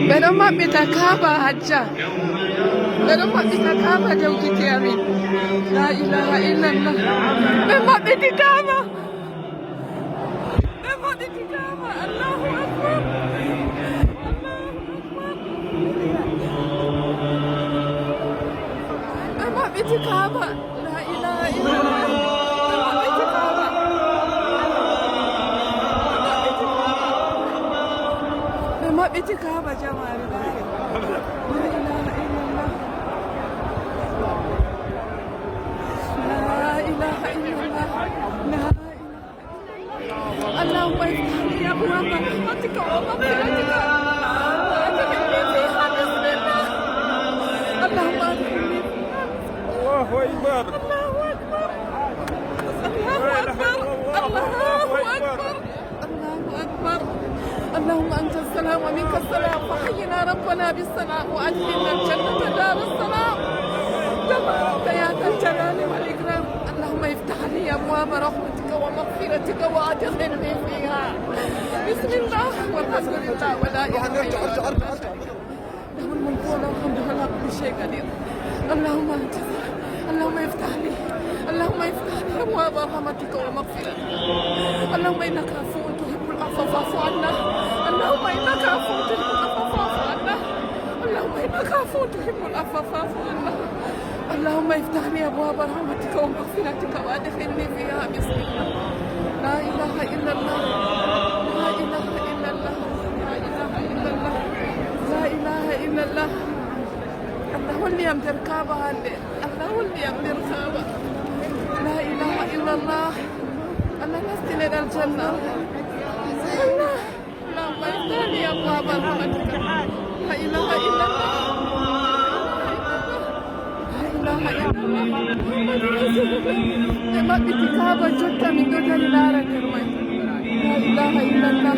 Beɗon maɓɓita Kaaba hajja. Beɗon maɓɓita Kaaba jawkiti amin. La ilaha illallah. Ɓe maɓɓiti Kaaba. Ɓe maɓɓiti Kaaba. Allahu akbar. Ɓe maɓɓiti Kaaba. La ilaha illallah. Ɓe maɓɓiti Kaaba. Ɓe maɓɓiti Kaaba jamaare. La ilaha illallah. لا إله إلا الله. لا إله. اللهم افتح لي أبواب رحمتك ومغفرتك وأدخلني فيها بسم الله. اللهم أدخلني فيها. الله أكبر. الله أكبر. الله أكبر. الله أكبر. الله أكبر. اللهم أنت السلام ومنك السلام فحينا ربنا بالسلام وأدخلنا الجنة دار السلام. تبارك يا ذا الجلال والإكرام. اللهم افتح لي أبواب رحمتك ومغفرتك وأدخلني فيها. بسم الله والحمد لله ولا إله إلا الله. له الملك وله الحمد ولا كل شيء قدير. اللهم أنت اللهم افتح لي. اللهم افتح لي أبواب رحمتك ومغفرتك. اللهم إنك عفو تحب العفو فاعف عنا. اللهم إنك عفو تحب العفو فاعف عنا. اللهم إنك عفو تحب العفو فاعف عنا. اللهم افتح لي أبواب رحمتك ومغفرتك وأدخلني فيها بسم الله. لا إله إلا الله. لا إله إلا الله. لا إله إلا الله. لا إله إلا الله. الله هو اللي يمدر كعبة هالليل. الله هو اللي يمدر كعبة. لا إله إلا الله. الله نستنى إلى الجنة. الله اللهم افتح لي أبواب رحمتك. لا إله إلا الله. ما بتكابة جدا من دون لا إله إلا الله.